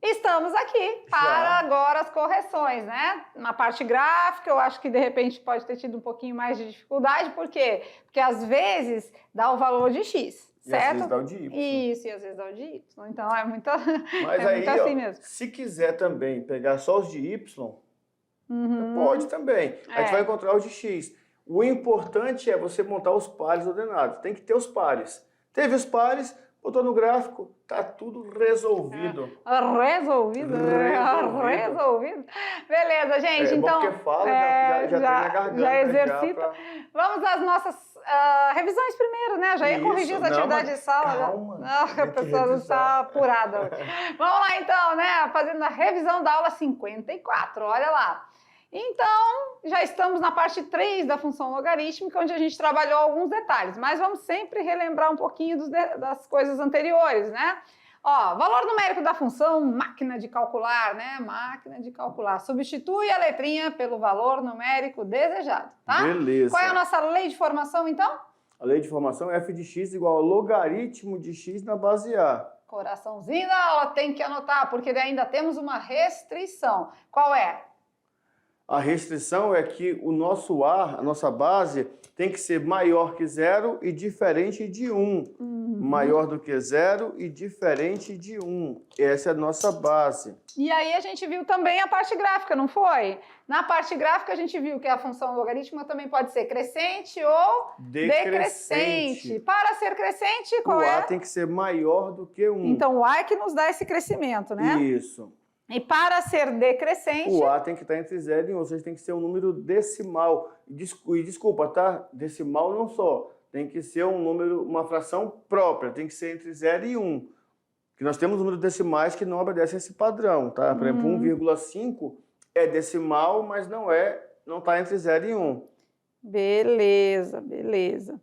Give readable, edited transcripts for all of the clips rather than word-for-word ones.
Estamos aqui para agora as correções, né? Na parte gráfica, eu acho que de repente pode ter tido um pouquinho mais de dificuldade, por quê? Porque às vezes dá o valor de X, certo? E às vezes dá o de Y. Isso, e às vezes dá o de Y. Então é muito, Mas é aí, muito assim ó, mesmo. se quiser também pegar só os de Y, pode também. A gente vai encontrar os de X. O importante é você montar os pares ordenados. Tem que ter os pares. Teve os pares, botou no gráfico, tá tudo resolvido. Resolvido? Resolvido. Beleza, gente. Então, porque fala, já treina a garganta. Já exercita. Vamos às nossas revisões primeiro, né? Já ia corrigir as atividades de sala. Calma. A pessoa não está apurada hoje. Vamos lá, então, né? Fazendo a revisão da aula 54. Olha lá. Então, já estamos na parte 3 da função logarítmica, onde a gente trabalhou alguns detalhes, mas vamos sempre relembrar um pouquinho das coisas anteriores, né? Ó, valor numérico da função, máquina de calcular, né? Máquina de calcular. Substitui a letrinha pelo valor numérico desejado, tá? Beleza. Qual é a nossa lei de formação, então? A lei de formação é f de x igual ao logaritmo de x na base A. Coraçãozinho da aula, tem que anotar, porque ainda temos uma restrição. Qual é? A restrição é que o nosso A, a nossa base, tem que ser maior que 0 e diferente de 1. Maior do que 0 e diferente de 1. Essa é a nossa base. E aí a gente viu também a parte gráfica, não foi? Na parte gráfica a gente viu que a função logarítmica também pode ser crescente ou decrescente. Para ser crescente, qual é? O A tem que ser maior do que 1. Então o A é que nos dá esse crescimento, né? Isso. E para ser decrescente... O A tem que estar entre 0 e 1, ou seja, tem que ser um número decimal. E desculpa, tá? Decimal não só. Tem que ser um número, uma fração própria. Tem que ser entre 0 e 1. Que nós temos números decimais que não obedecem a esse padrão, tá? Por exemplo, 1,5 é decimal, mas não está entre 0 e 1. Beleza, beleza.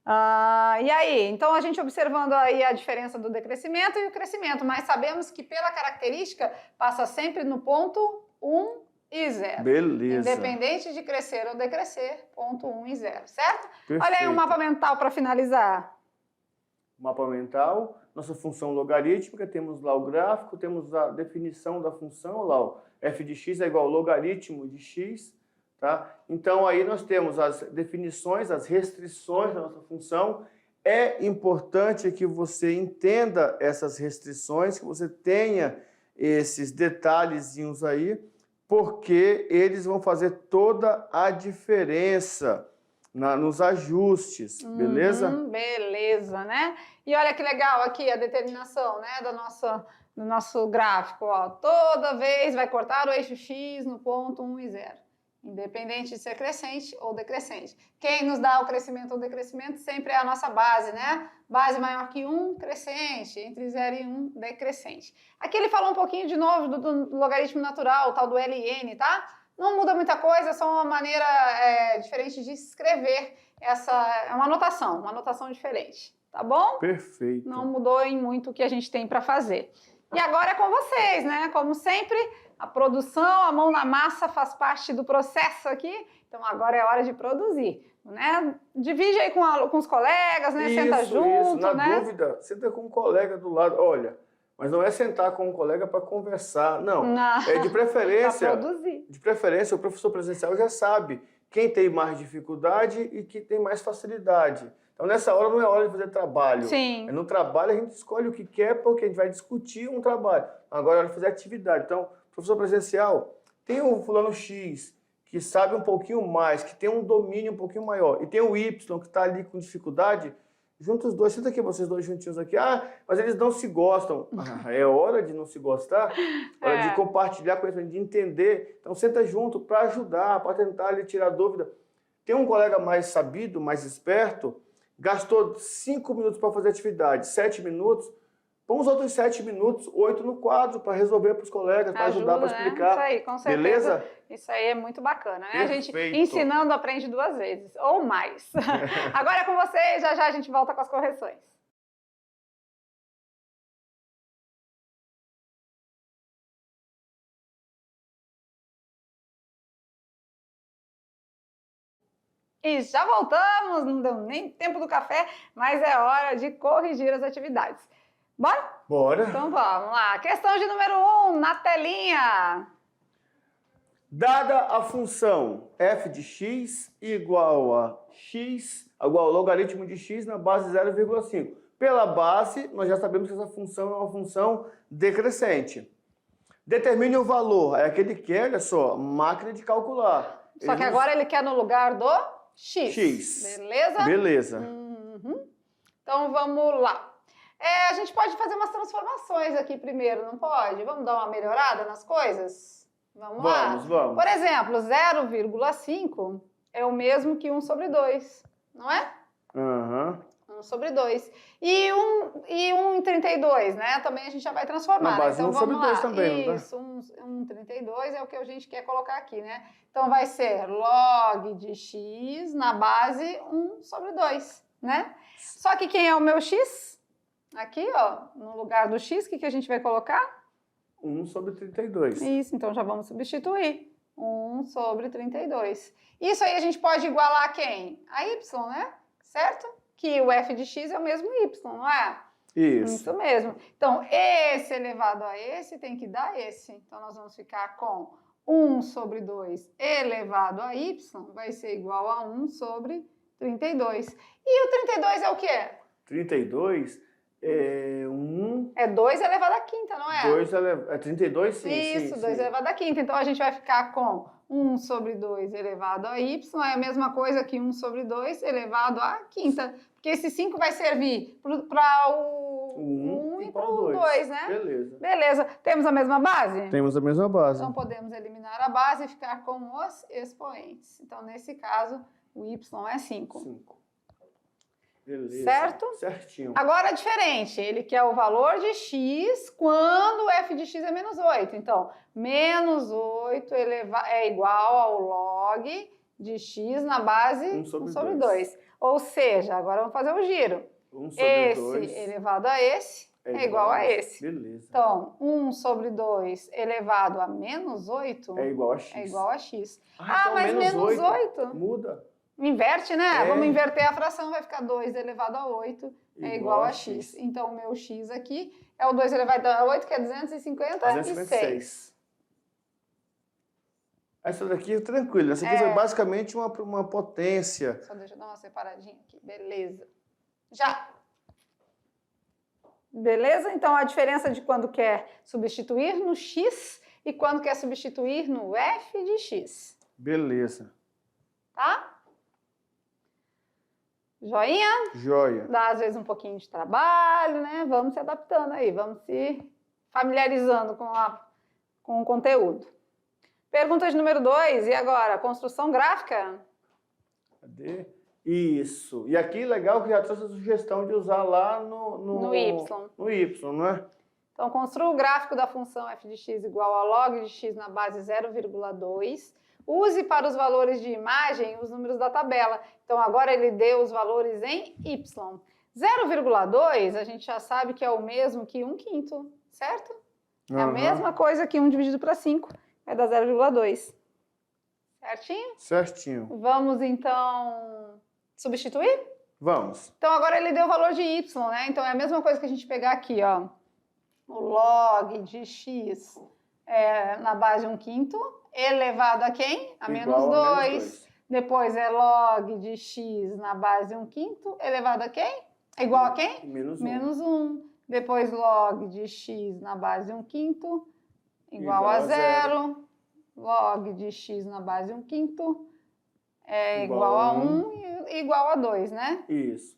E aí, então a gente observando aí a diferença do decrescimento e o crescimento, mas sabemos que pela característica passa sempre no ponto 1 e 0. Beleza. Independente de crescer ou decrescer, ponto 1 e 0, certo? Perfeito. Olha aí um mapa mental para finalizar. Mapa mental, nossa função logarítmica, temos lá o gráfico, temos a definição da função, lá o f de x é igual ao logaritmo de x. Tá? Então, aí nós temos as definições, as restrições da nossa função. É importante que você entenda essas restrições, que você tenha esses detalhezinhos aí, porque eles vão fazer toda a diferença nos ajustes, beleza? Beleza, né? E olha que legal aqui a determinação, né, do nosso gráfico. Ó. Toda vez vai cortar o eixo x no ponto 1 e 0. Independente de ser crescente ou decrescente. Quem nos dá o crescimento ou decrescimento sempre é a nossa base, né? Base maior que 1, crescente. Entre 0 e 1, decrescente. Aqui ele falou um pouquinho de novo do logaritmo natural, o tal do LN, tá? Não muda muita coisa, é só uma maneira diferente de escrever. É uma anotação diferente, tá bom? Perfeito. Não mudou em muito o que a gente tem para fazer. E agora é com vocês, né? Como sempre, a produção, a mão na massa faz parte do processo aqui. Então agora é hora de produzir, né? Divide aí com os colegas, né? Senta junto, Na né? dúvida, senta com um colega do lado. Olha, mas não é sentar com um colega para conversar, não. É de preferência. Para produzir. De preferência, o professor presencial já sabe quem tem mais dificuldade e quem tem mais facilidade. Então, nessa hora não é hora de fazer trabalho. Sim. No trabalho a gente escolhe o que quer porque a gente vai discutir um trabalho. Agora é hora de fazer atividade. Então, professor presencial, tem o fulano X, que sabe um pouquinho mais, que tem um domínio um pouquinho maior, e tem o Y, que está ali com dificuldade, junta os dois, senta aqui vocês dois juntinhos aqui, mas eles não se gostam. É hora de não se gostar, hora de compartilhar conhecimento, de entender. Então, senta junto para ajudar, para tentar ali tirar dúvida. Tem um colega mais sabido, mais esperto, gastou 5 minutos para fazer a atividade, 7 minutos, põe os outros 7 minutos, 8 no quadro, para resolver para os colegas, para ajudar, para explicar. Isso aí, com certeza. Beleza? Isso aí é muito bacana, né? Perfeito. A gente ensinando aprende 2 vezes, ou mais. Agora é com vocês, já já a gente volta com as correções. E já voltamos, não deu nem tempo do café, mas é hora de corrigir as atividades. Bora? Bora. Então vamos lá. Questão de número 1, na telinha. Dada a função f de x igual a x, igual ao logaritmo de x na base 0,5. Pela base, nós já sabemos que essa função é uma função decrescente. Determine o valor. É aquele que, olha só, máquina de calcular. Só que agora ele quer no lugar do x. X. Beleza? Beleza. Então vamos lá. A gente pode fazer umas transformações aqui primeiro, não pode? Vamos dar uma melhorada nas coisas? Vamos lá? Vamos. Por exemplo, 0,5 é o mesmo que 1 sobre 2, não é? 1 sobre 2. E 1/32, né? Também a gente já vai transformar. Na base né? Então, 1 sobre 2 também, não Isso, 1/32 é o que a gente quer colocar aqui, né? Então vai ser log de x na base 1 sobre 2, né? Só que quem é o meu x? Aqui, ó, no lugar do x, o que a gente vai colocar? 1 sobre 32. Isso, então já vamos substituir. 1 sobre 32. Isso aí a gente pode igualar a quem? A y, né? Certo? Que o f de x é o mesmo y, não é? Isso. Mesmo. Então, esse elevado a esse tem que dar esse. Então, nós vamos ficar com 1 sobre 2 elevado a y vai ser igual a 1 sobre 32. E o 32 é o quê? 32 é 1... É 2 elevado à quinta, não é? 32, sim. Isso, sim, 2 sim. elevado à quinta. Então, a gente vai ficar com 1 sobre 2 elevado a y, é a mesma coisa que 1 sobre 2 elevado à quinta. Porque esse 5 vai servir para o 1 e para o 2, né? Beleza. Beleza. Temos a mesma base? Temos a mesma base. Então, podemos eliminar a base e ficar com os expoentes. Então, nesse caso, o y é 5. 5. Beleza. Certo? Certinho. Agora, diferente. Ele quer o valor de x quando o f de x é menos 8. Então, menos 8 é igual ao log de x na base 1 sobre 2. Ou seja, agora vamos fazer o giro. 1 sobre Esse 2 elevado a esse é igual a esse. Beleza. Então, 1 sobre 2 elevado a menos 8 é igual a x. É igual a x. Então mas menos 8? Muda. Inverte, né? É. Vamos inverter a fração, vai ficar 2 elevado a 8 é igual a x. Então, o meu x aqui é o 2 elevado a 8, que é 256. Essa daqui é tranquila. Essa aqui foi basicamente uma potência. Só deixa eu dar uma separadinha aqui. Beleza. Já. Beleza? Então, a diferença de quando quer substituir no x e quando quer substituir no f de x. Beleza. Tá? Joinha? Joia. Dá, às vezes, um pouquinho de trabalho, né? Vamos se adaptando aí, vamos se familiarizando com o conteúdo. Pergunta de número 2, e agora? Construção gráfica? Cadê? Isso. E aqui, legal que já trouxe a sugestão de usar lá no y. No y, não é? Então, construa o gráfico da função f de x igual a log de x na base 0,2. Use para os valores de imagem os números da tabela. Então, agora ele deu os valores em y. 0,2 a gente já sabe que é o mesmo que 1/5, certo? É a mesma coisa que 1 dividido para 5, vai dar 0,2. Certinho? Certinho. Vamos, então, substituir? Vamos. Então, agora ele deu o valor de y, né? Então, é a mesma coisa que a gente pegar aqui, ó. O log de x na base 1/5, elevado a quem? A menos 2. Depois é log de x na base 1/5, elevado a quem? É igual a quem? Menos 1. Depois log de x na base 1/5, igual a 0. Log de x na base 1/5 é igual a 1 e igual a 2, né? Isso.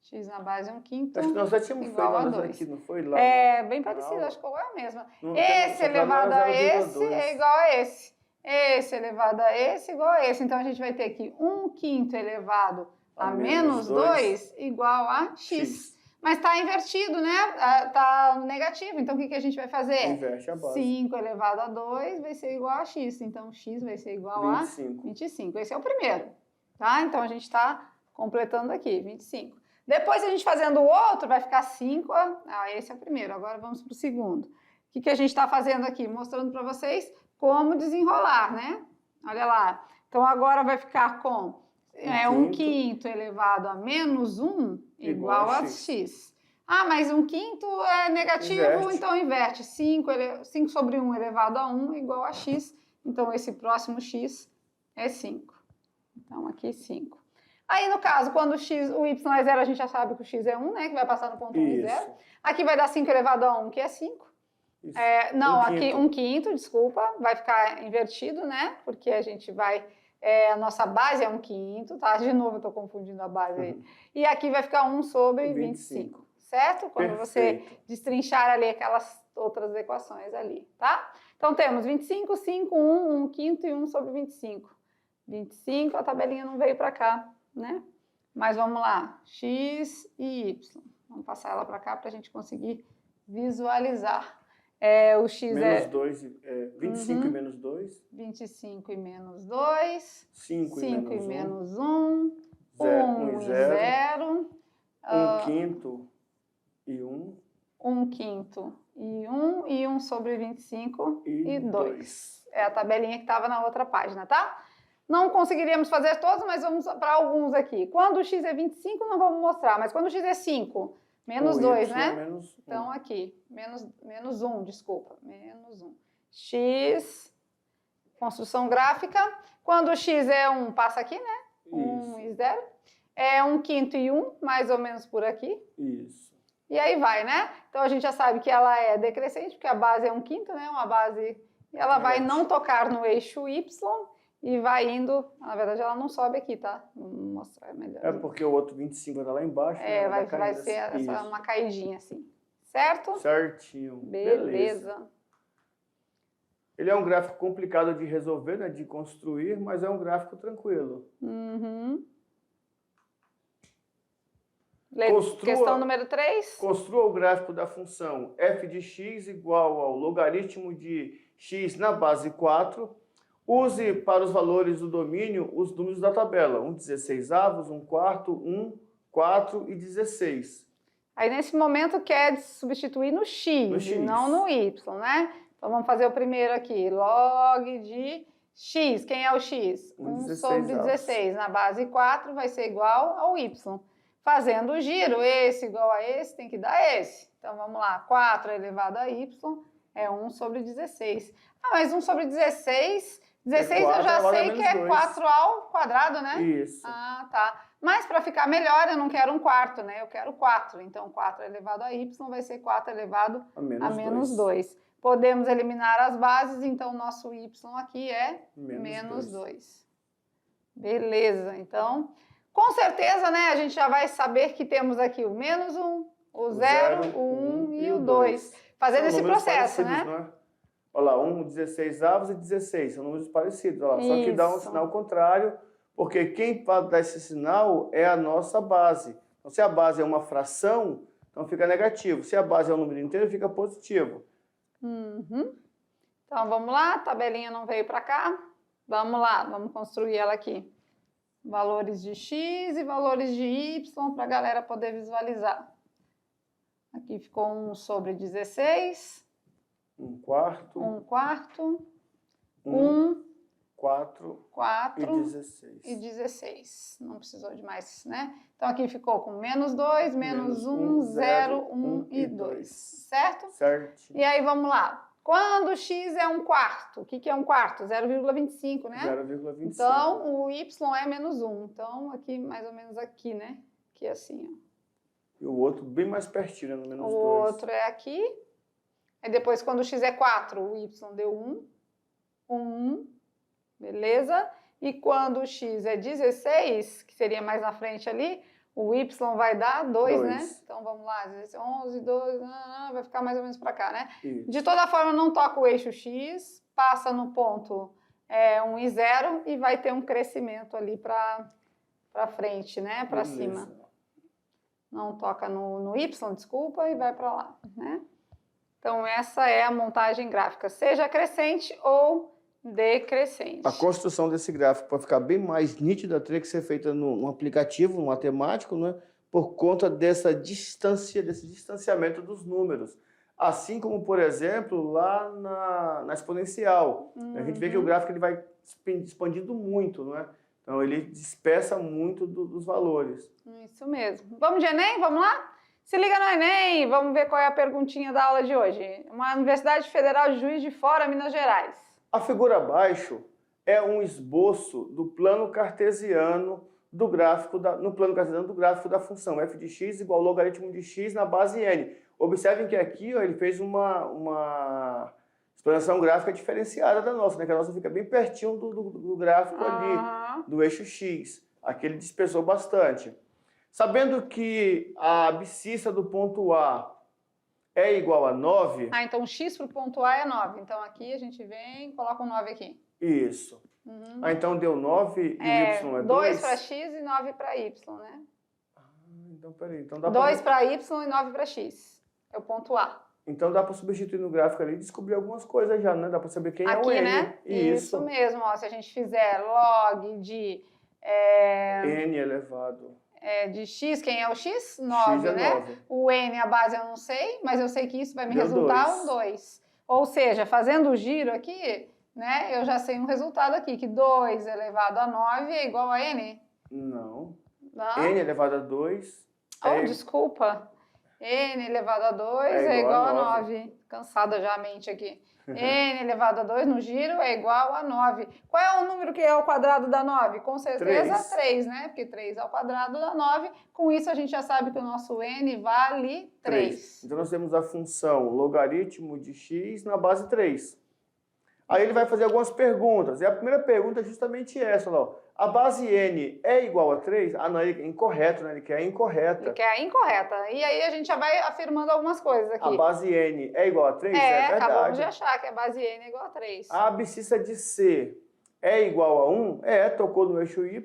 X na base 1/5 acho que nós já tínhamos igual a feito 2. aqui, não foi lá? É bem parecido, acho que é a mesma. Esse elevado a esse é igual a esse. Esse elevado a esse igual a esse. Então, a gente vai ter aqui 1/5 elevado a menos 2 igual a x. Mas está invertido, né? Está negativo. Então, o que a gente vai fazer? Inverte a base. 5 elevado a 2 vai ser igual a x. Então, x vai ser igual a 25. Esse é o primeiro. Tá? Então, a gente está completando aqui, 25. Depois, a gente fazendo o outro, vai ficar 5. Esse é o primeiro. Agora, vamos para o segundo. O que a gente está fazendo aqui? Mostrando para vocês como desenrolar, né? Olha lá. Então, agora vai ficar com é 1/5 elevado a menos 1 igual a x. Ah, mas 1/5 é negativo, Inverte. então inverte. 5 sobre 1 elevado a 1 igual a x. Então, esse próximo x é 5. Então, aqui 5. Aí, no caso, quando o y é 0, a gente já sabe que o x é 1, né? Que vai passar no ponto 1 e 0. Aqui vai dar 5 elevado a 1, que é 5. Não, aqui 1/5, desculpa. Vai ficar invertido, né? Porque a gente vai... a nossa base é 1/5, tá? De novo, eu estou confundindo a base aí. E aqui vai ficar 1 sobre 25, certo? Quando você destrinchar ali aquelas outras equações ali, tá? Então, temos 25, 5, 1, 1/5 e 1 sobre 25. 25, a tabelinha não veio para cá, né? Mas vamos lá, x e y. Vamos passar ela para cá para a gente conseguir visualizar. O x menos 2, 25 e menos 2. 25 e menos 2. 5 e menos 1. 1 e 0. 1/5 e 1. 1/5 e 1. E 1 sobre 25 e 2. É a tabelinha que estava na outra página, tá? Não conseguiríamos fazer todos, mas vamos para alguns aqui. Quando o x é 25, não vamos mostrar, mas quando o x é 5, menos 2, né? Menos 1. Então, aqui, menos 1, desculpa, menos 1. X, construção gráfica. Quando o x é 1, passa aqui, né? 1 e 0. É 1/5 e 1, mais ou menos por aqui. Isso. E aí vai, né? Então, a gente já sabe que ela é decrescente, porque a base é 1/5, né? Uma base... E ela vai não tocar no eixo y e vai indo... Na verdade, ela não sobe aqui, tá? Vou mostrar melhor. É porque o outro 25 está lá embaixo. Vai ser uma caidinha assim. Certo? Certinho. Beleza. Ele é um gráfico complicado de resolver, né? De construir, mas é um gráfico tranquilo. Questão número 3. Construa o gráfico da função f de x igual ao logaritmo de x na base 4. Use para os valores do domínio os números da tabela. 1/16avos, 1/4, 1, 4 e 16. Aí, nesse momento, quer substituir no x, e não no y, né? Então, vamos fazer o primeiro aqui. Log de x. Quem é o x? 1 sobre 16. Na base 4 vai ser igual ao y. Fazendo o giro, esse igual a esse, tem que dar esse. Então, vamos lá. 4 elevado a y é 1 sobre 16. Ah, mas 1 sobre 16... 16 eu já sei que é 4 ao quadrado, né? Isso. Ah, tá. Mas para ficar melhor, eu não quero 1/4, né? Eu quero 4. Então, 4 elevado a y vai ser 4 elevado a menos 2. Podemos eliminar as bases, então o nosso y aqui é menos 2. Beleza. Então, com certeza, né? A gente já vai saber que temos aqui o menos 1, o 0, o 1 e o 2. Fazendo esse processo, né? Não é? Olha lá, 1/16avos e 16, são números parecidos. Olha lá, só que dá um sinal contrário, porque quem vai dar esse sinal é a nossa base. Então, se a base é uma fração, então fica negativo. Se a base é um número inteiro, fica positivo. Então, vamos lá, a tabelinha não veio para cá. Vamos lá, vamos construir ela aqui. Valores de x e valores de y para a galera poder visualizar. Aqui ficou 1 sobre 16. 1/4. 1/4. 4 e 16. Não precisou de mais, né? Então, aqui ficou com menos 2, menos 1, 0, 1 e 2. Certo? Certo. E aí, vamos lá. Quando x é 1/4, o que é 1/4? 0,25, né? 0,25. Então, o y é menos 1. Então, aqui, mais ou menos aqui, né? Aqui assim, ó. E o outro bem mais pertinho, no menos 2. O outro é aqui. Aí depois, quando o x é 4, o y deu 1. 1. Beleza? E quando o x é 16, que seria mais na frente ali, o y vai dar 2, né? Então, vamos lá. 11, 2, vai ficar mais ou menos para cá, né? Isso. De toda forma, não toca o eixo x, passa no ponto 1 e 0 e vai ter um crescimento ali para frente, né? Para cima. Não toca no y, desculpa, e vai para lá, né? Então, essa é a montagem gráfica, seja crescente ou decrescente. A construção desse gráfico, para ficar bem mais nítida, teria que ser feita num aplicativo, matemático, né? Por conta desse distanciamento dos números. Assim como, por exemplo, lá na exponencial. A gente vê que o gráfico ele vai expandindo muito, não é? Então, ele dispersa muito dos valores. Isso mesmo. Vamos de Enem? Vamos lá? Se liga no Enem, vamos ver qual é a perguntinha da aula de hoje. Uma Universidade Federal de Juiz de Fora, Minas Gerais. A figura abaixo é um esboço do plano cartesiano do gráfico no plano cartesiano do gráfico da função f de x igual ao logaritmo de x na base n. Observem que aqui ó, ele fez uma explanação gráfica diferenciada da nossa, né? Que a nossa fica bem pertinho do gráfico ali, do eixo x. Aqui ele dispersou bastante. Sabendo que a abscissa do ponto A é igual a 9... então x para o ponto A é 9. Então aqui a gente vem e coloca um 9 aqui. Isso. Então deu 9 e o y é 2? 2 para x e 9 para y, né? Então, peraí. Então dá 2 para y e 9 para x. É o ponto A. Então dá para substituir no gráfico ali e descobrir algumas coisas já, né? Dá para saber quem aqui, é o n. Né? Isso mesmo. Ó, se a gente fizer log de... n elevado... de x, quem é o x? 9, x é né? 9. O n, a base eu não sei, mas eu sei que isso vai me Deu resultar 2. um 2. Ou seja, fazendo o giro aqui, né, eu já sei um resultado aqui, que 2 elevado a 9 é igual a n. Não. Não? N elevado a 2... desculpa. N elevado a 2 é igual a 9. Cansada já a mente aqui. N elevado a 2 no giro é igual a 9. Qual é o número que é ao quadrado da 9? Com certeza 3, né? Porque 3 ao quadrado dá 9. Com isso a gente já sabe que o nosso N vale 3. Então nós temos a função logaritmo de x na base 3. Aí ele vai fazer algumas perguntas. E a primeira pergunta é justamente essa, ó. A base n é igual a 3? Ah, não, ele é incorreto, né? Ele quer a incorreta. Ele quer a incorreta. E aí a gente já vai afirmando algumas coisas aqui. A base n é igual a 3? É verdade. Acabamos de achar que a base n é igual a 3. A abscissa de c é igual a 1? Tocou no eixo y.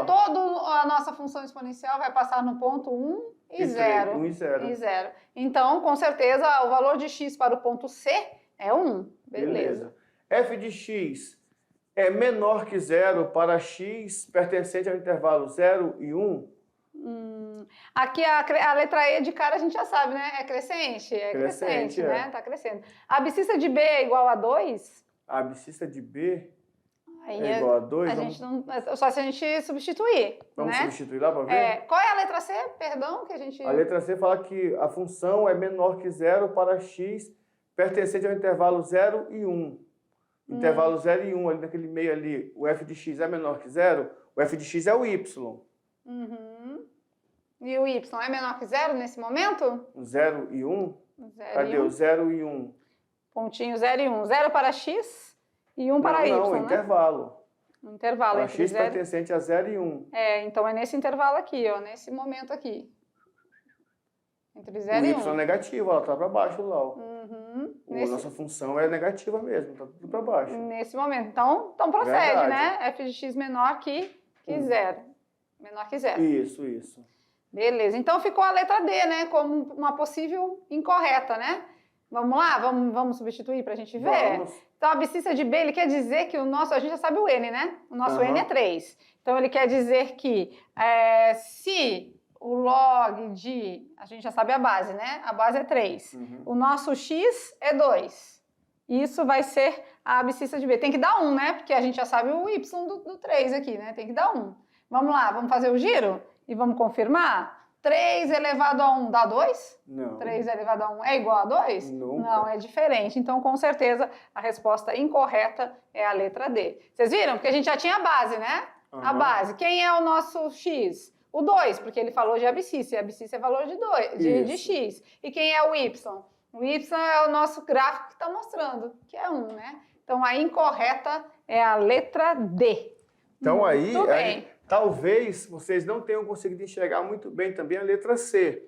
Toda a nossa função exponencial vai passar no ponto 1 e 0. 1 e 0. Então, com certeza, o valor de x para o ponto C é 1. Beleza. F de x é menor que 0 para x pertencente ao intervalo 0 e 1? Aqui a letra E de cara a gente já sabe, né? É crescente? É crescente, né? Tá crescendo. A abscissa de B é igual a 2? A abscissa de B é igual a 2? Só se a gente substituir. Vamos né? substituir lá para ver? Qual é a letra C? Perdão, que a gente... A letra C fala que a função é menor que 0 para x pertencente ao intervalo 0 e 1. Intervalo 0 e 1, ali naquele meio ali, o f de x é menor que 0, o f de x é o y. E o y é menor que 0 nesse momento? 0 e 1? Cadê o 0 e 1? Pontinho 0 e 1. 0 para x e 1 para y, não, né? intervalo. Intervalo para entre x 0... pertencente a 0 e 1. Então é nesse intervalo aqui, ó, nesse momento aqui. Entre 0 e 1. O y é negativo, ela tá para baixo lá, ó. Nossa função é negativa mesmo, tá tudo para baixo. Nesse momento. Então procede, Verdade. né? F de x menor que 0. Menor que 0. Isso. Beleza. Então ficou a letra D, né? Como uma possível incorreta, né? Vamos lá? Vamos substituir para a gente ver? Vamos. Então a abscissa de B, ele quer dizer que o nosso... A gente já sabe o N, né? O nosso N é 3. Então ele quer dizer que se... O log de... A gente já sabe a base, né? A base é 3. O nosso x é 2. Isso vai ser a abscissa de B. Tem que dar 1, né? Porque a gente já sabe o y do 3 aqui, né? Tem que dar 1. Vamos lá, vamos fazer o giro? E vamos confirmar? 3 elevado a 1 dá 2? Não. 3 elevado a 1 é igual a 2? Nunca. Não, é diferente. Então, com certeza, a resposta incorreta é a letra D. Vocês viram? Porque a gente já tinha a base, né? A base. Quem é o nosso x? O 2, porque ele falou de abscissa, e abscissa é valor de x. E quem é o y? O y é o nosso gráfico que está mostrando, que é 1, né? Então, a incorreta é a letra D. Então, Muito bem. Talvez vocês não tenham conseguido enxergar muito bem também a letra C.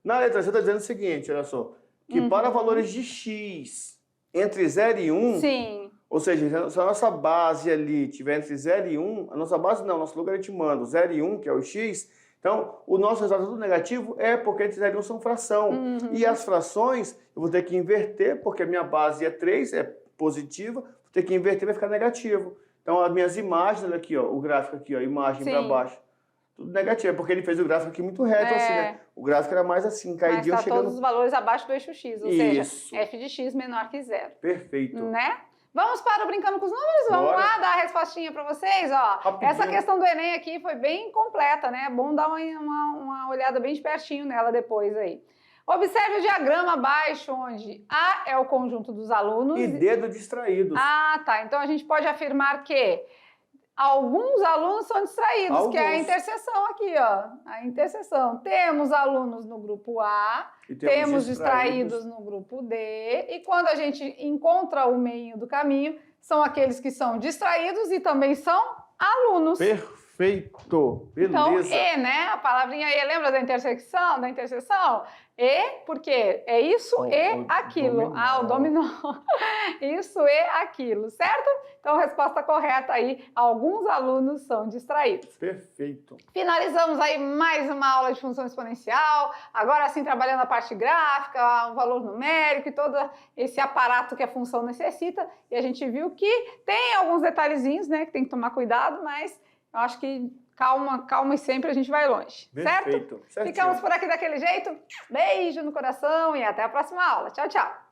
Na letra C está dizendo o seguinte, olha só, que para valores de x entre 0 e 1... Sim. Ou seja, se a nossa base ali tiver entre 0 e 1, a nossa base não, nosso logaritmando 0 e 1, que é o x, então o nosso resultado negativo é porque entre 0 e 1 são fração. E as frações eu vou ter que inverter, porque a minha base é 3, é positiva, vou ter que inverter, vai ficar negativo. Então as minhas imagens, olha aqui, ó, o gráfico aqui, ó, imagem para baixo, tudo negativo, porque ele fez o gráfico aqui muito reto, assim, né? O gráfico era mais assim, caidinho, mas tá chegando... todos os valores abaixo do eixo x, ou seja, f de x menor que 0. Perfeito. Né? Vamos para o Brincando com os Números? Vamos Bora. lá dar a respostinha para vocês? Ó, Rapidinho. essa questão do Enem aqui foi bem completa, né? É bom dar uma olhada bem de pertinho nela depois aí. Observe o diagrama abaixo, onde A é o conjunto dos alunos. E dedo distraídos. Ah, tá. Então a gente pode afirmar que alguns alunos são distraídos, que é a Alguns. interseção aqui, ó. A interseção. Temos alunos no grupo A, E temos distraídos no grupo D, e quando a gente encontra o meio do caminho, são aqueles que são distraídos e também são alunos. Perfeito. Beleza. Então, E, né? A palavrinha E, lembra da interseção? E, porque é isso e aquilo. dominó. Ah, o dominó. Isso e aquilo, certo? Então, resposta correta aí, alguns alunos são distraídos. Perfeito. Finalizamos aí mais uma aula de função exponencial, agora sim trabalhando a parte gráfica, o valor numérico e todo esse aparato que a função necessita. E a gente viu que tem alguns detalhezinhos, né, que tem que tomar cuidado, mas eu acho que calma e sempre a gente vai longe, certo? Perfeito. Certinho. Ficamos por aqui daquele jeito. Beijo no coração e até a próxima aula. Tchau, tchau.